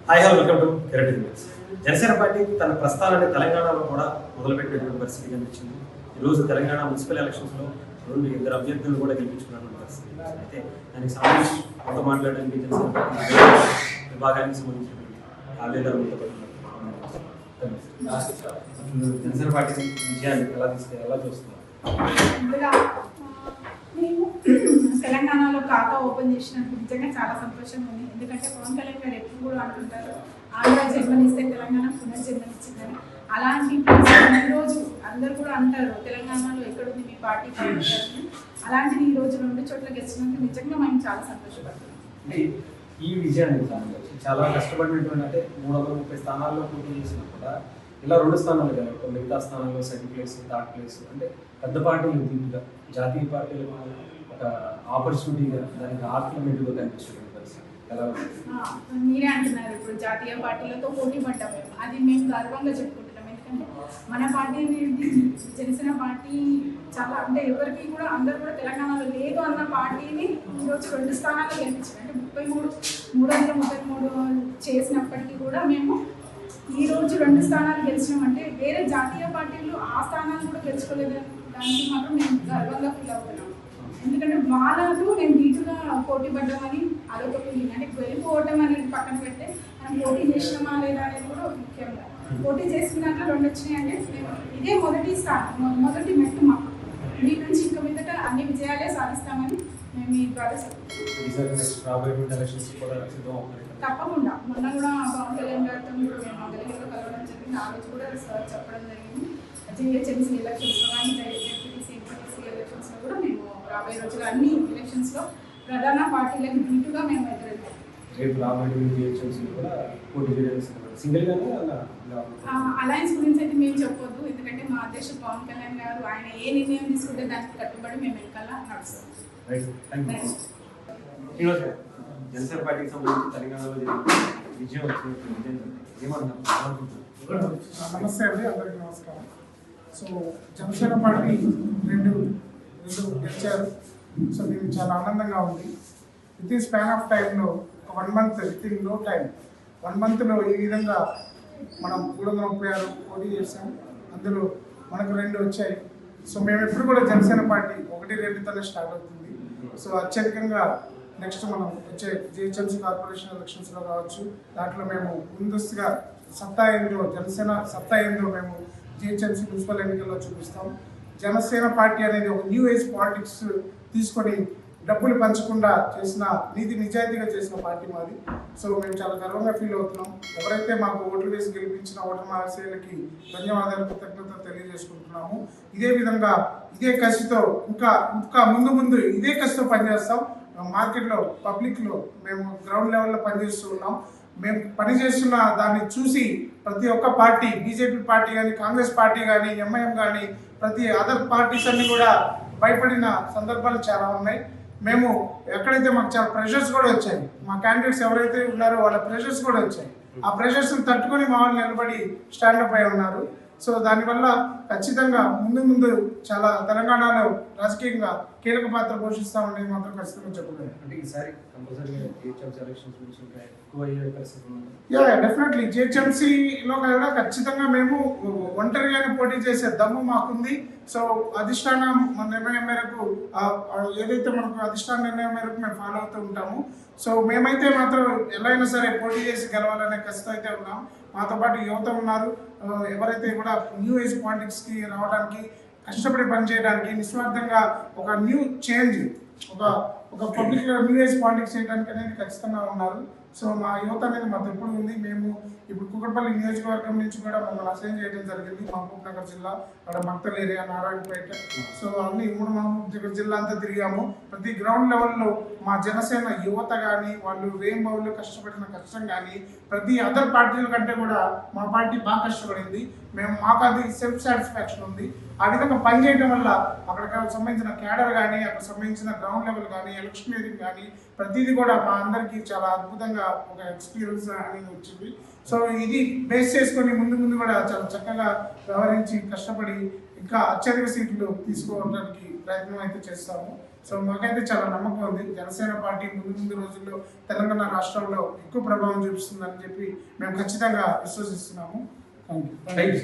Hi hello welcome to Kiran news. Janasena party తన ప్రస్థానాన్ని తెలంగాణలో కూడా మొదలుపెట్టినటువంటి పరిస్థితి కనిపించింది. ఈరోజు తెలంగాణ మున్సిపల్ ఎలక్షన్స్లో ఇద్దరు అభ్యర్థులను కూడా గెలిపించుకున్నటువంటి పరిస్థితి. అయితే దానికి సంబంధించి కొంత మాట్లాడడానికి జనసేన పార్టీ విభాగానికి సంబంధించినటువంటి కావ్య గారు జనసేన పార్టీ విజయాన్ని ఎలా చూస్తున్నారు? మేము తెలంగాణలో ఖాతా ఓపెన్ చేసినప్పుడు నిజంగా చాలా సంతోషంగా ఉంది. ఎందుకంటే పవన్ కళ్యాణ్ గారు ఎప్పుడు కూడా అంటుంటారు, ఆంధ్ర జన్మనిస్తే తెలంగాణ పునర్జన్మనిచ్చిందని. అలాంటి ఈరోజు అందరు కూడా అంటారు తెలంగాణలో ఎక్కడుంది మీ పార్టీ అని. అలాంటిది ఈ రోజు 2 చోట్ల గెలిచినందుకు నిజంగా మేము చాలా సంతోషపడుతున్నాం. ఈ విజయాన్ని చాలా కష్టపడినటువంటి అంటే 330 స్థానాల్లో పోటీ చేసినా కూడా ఇలా 2 స్థానాలు కాదు, మిగతా స్థానాల్లో సెకండ్ ప్లేస్, థర్డ్ ప్లేస్ అంటే పెద్ద పార్టీలు దీటుగా జాతీయ పార్టీలు ఒక ఆపర్చునిటీగా దానికి ఆర్గ్యుమెంట్గా కనిపిస్తుంది పరిస్థితి. ఎలా మీరే అంటున్నారు ఇప్పుడు జాతీయ పార్టీలతో పోటీ పడ్డాము, అది మేము గర్వంగా చెప్పుకుంటున్నాం. ఎందుకంటే మన పార్టీ జనసేన పార్టీ చాలా అంటే ఎవరికి కూడా అందరూ కూడా తెలంగాణలో లేదు అన్న పార్టీని ఈరోజు 2 స్థానాల్లో గెలిపించారు. అంటే 333 చేసినప్పటికీ కూడా మేము ఈ రోజు 2 స్థానాలు గెలిచినామంటే వేరే జాతీయ పార్టీలు ఆ స్థానాలు కూడా గెలుచుకోలేదు. దానికి మాత్రం నేను గర్వంగా ఫీల్ అవుతున్నాను. ఎందుకంటే వాళ్ళకు నేను నీటుగా పోటీ పడ్డామని అదొక ఫీలింగ్. అంటే వెళ్ళిపోవటం అనేది పక్కన పెడితే మనం పోటీ చేసినామా లేదా అనేది కూడా ముఖ్యంగా. పోటీ చేసుకున్నాక 2 వచ్చినాయి అంటే మేము ఇదే మొదటి మెట్టు మాకు. మీ నుంచి ఇంక మీదట అన్ని విజయాలే సాధిస్తామని మేము మీ ద్వారా తప్పకుండా. మొన్న కూడా పవన్ కళ్యాణ్ గారితో మేము ఢిల్లీలో కలవడం జరిగింది. ఆ రోజు కూడా సార్ చెప్పడం జరిగింది, జిహెచ్ఎంసీ ఎలక్షన్స్లో కానీ జెడ్పీటీసీ ఎలక్షన్స్లో కూడా మేము రాబోయే రోజుల్లో అన్ని ఎలక్షన్స్లో ప్రధాన పార్టీలకు ధీటుగా మేము ఎదురెళ్తాం. అలయన్స్ గురించి అయితే మేము చెప్పొద్దు, ఎందుకంటే మా అధ్యక్షుడు పవన్ కళ్యాణ్ గారు ఆయన ఏ నిర్ణయం తీసుకుంటే దానికి కట్టుబడి మేము వెనకాల నడుస్తాం. జనసేన పార్టీకి సంబంధించి తెలంగాణలో విజయం నమస్తే అండి, అందరికీ నమస్కారం. సో జనసేన పార్టీ రెండు గెలిచారు. సో దీనికి చాలా ఆనందంగా ఉంది. విత్ ఇన్ స్పాన్ ఆఫ్ టైంలో 1 month, within no time 1 మంత్లో ఈ విధంగా మనం 336 పోటీ చేసాం. అందులో మనకు 2 వచ్చాయి. సో మేము ఎప్పుడు కూడా జనసేన పార్టీ 1-2తోనే స్టార్ట్ అవుతుంది. సో అత్యధికంగా నెక్స్ట్ మనం వచ్చే జిహెచ్ఎంసీ కార్పొరేషన్ ఎలక్షన్స్లో కావచ్చు, దాంట్లో మేము ముందస్తుగా జనసేన సత్తా ఏందో మేము జిహెచ్ఎంసీ మున్సిపల్ ఎన్నికల్లో చూపిస్తాం. జనసేన పార్టీ అనేది ఒక న్యూ ఏజ్ పాలిటిక్స్ తీసుకొని డబ్బులు పంచకుండా చేసిన నిజాయితీగా చేసిన పార్టీ మాది. సో మేము చాలా గర్వంగా ఫీల్ అవుతున్నాం. ఎవరైతే మాకు ఓట్లు వేసి గెలిపించిన ఓటర్ మహాశయులకి ధన్యవాదాలు, కృతజ్ఞతలు తెలియజేసుకుంటున్నాము. ఇదే విధంగా ఇదే కసితో ఇంకా ముందు ఇదే కసితో పనిచేస్తాం. మార్కెట్లో పబ్లిక్లో మేము గ్రౌండ్ లెవెల్లో పనిచేస్తూ ఉన్నాం. మేము పనిచేస్తున్న దాన్ని చూసి ప్రతి ఒక్క పార్టీ, బీజేపీ పార్టీ కానీ, కాంగ్రెస్ పార్టీ కానీ, ఎంఐఎం కానీ, ప్రతి అదర్ పార్టీస్ అన్ని కూడా భయపడిన సందర్భాలు చాలా ఉన్నాయి. మేము ఎక్కడైతే మాకు చాలా ప్రెషర్స్ కూడా వచ్చాయి, మా క్యాండిడేట్స్ ఎవరైతే ఉన్నారో వాళ్ళ ప్రెషర్స్ కూడా వచ్చాయి. ఆ ప్రెషర్స్ని తట్టుకొని మా వాళ్ళు నిలబడి స్టాండప్ అయి ఉన్నారు. సో దానివల్ల ఖచ్చితంగా ముందు చాలా తెలంగాణలో రాజకీయంగా కీలక పాత్ర పోషిస్తామనేది మాత్రం ఖచ్చితంగా చెప్పగలను. డెఫినెట్లీ జిహెచ్ఎంసీలో కూడా ఖచ్చితంగా మేము ఒంటరిగానే పోటీ చేసే దమ్ము మాకుంది. సో అధిష్టానం మన నిర్ణయం మేరకు ఏదైతే మనకు అధిష్టాన నిర్ణయం మేరకు మేము ఫాలో అవుతూ ఉంటాము. సో మేమైతే మాత్రం ఎలా అయినా సరే పోటీ చేసి గెలవాలనే కష్టం అయితే ఉన్నాం. మాతో పాటు యువత ఉన్నారు, ఎవరైతే కూడా న్యూ ఏజ్ పాలిటిక్స్కి రావడానికి, కష్టపడి పనిచేయడానికి, నిస్వార్థంగా ఒక న్యూ చేంజ్, ఒక పబ్లిక్ న్యూ ఏజ్ పాలిటిక్స్ చేయడానికి అనేది ఖచ్చితంగా ఉన్నారు. సో మా యువత అనేది మాకు ఎప్పుడు ఉంది. మేము ఇప్పుడు కుకట్పల్లి నియోజకవర్గం నుంచి కూడా మమ్మల్ని అసైన్ చేయడం జరిగింది. మహబూబ్ నగర్ జిల్లా, అక్కడ మక్తల్ ఏరియా, నారాయణపేట, సో అన్ని మహబూబ్ జిల్లా అంతా తిరిగాము. ప్రతి గ్రౌండ్ లెవెల్లో మా జనసేన యువత కానీ, వాళ్ళు వేంబావుల్లో కష్టపడిన కష్టం కానీ ప్రతి అదర్ పార్టీల కంటే కూడా మా పార్టీ బాగా కష్టపడింది. మాకు అది సెల్ఫ్ సాటిస్ఫాక్షన్ ఉంది. ఆ విధంగా పనిచేయడం వల్ల అక్కడ సంబంధించిన క్యాడర్ కానీ, అక్కడ సంబంధించిన గ్రౌండ్ లెవెల్ కానీ, ఎలక్షనీరింగ్ కానీ ప్రతిదీ కూడా మా అందరికీ చాలా అద్భుతంగా ఒక ఎక్స్పీరియన్స్ అనేది వచ్చింది. సో ఇది బేస్ చేసుకొని ముందు కూడా చాలా చక్కగా వ్యవహరించి కష్టపడి ఇంకా అత్యధిక సీట్లు తీసుకోవడానికి ప్రయత్నం అయితే చేస్తాము. సో మాకైతే చాలా నమ్మకం ఉంది జనసేన పార్టీ ముందు రోజుల్లో తెలంగాణ రాష్ట్రంలో ఎక్కువ ప్రభావం చూపిస్తుందని చెప్పి మేము ఖచ్చితంగా విశ్వసిస్తున్నాము. Thank you.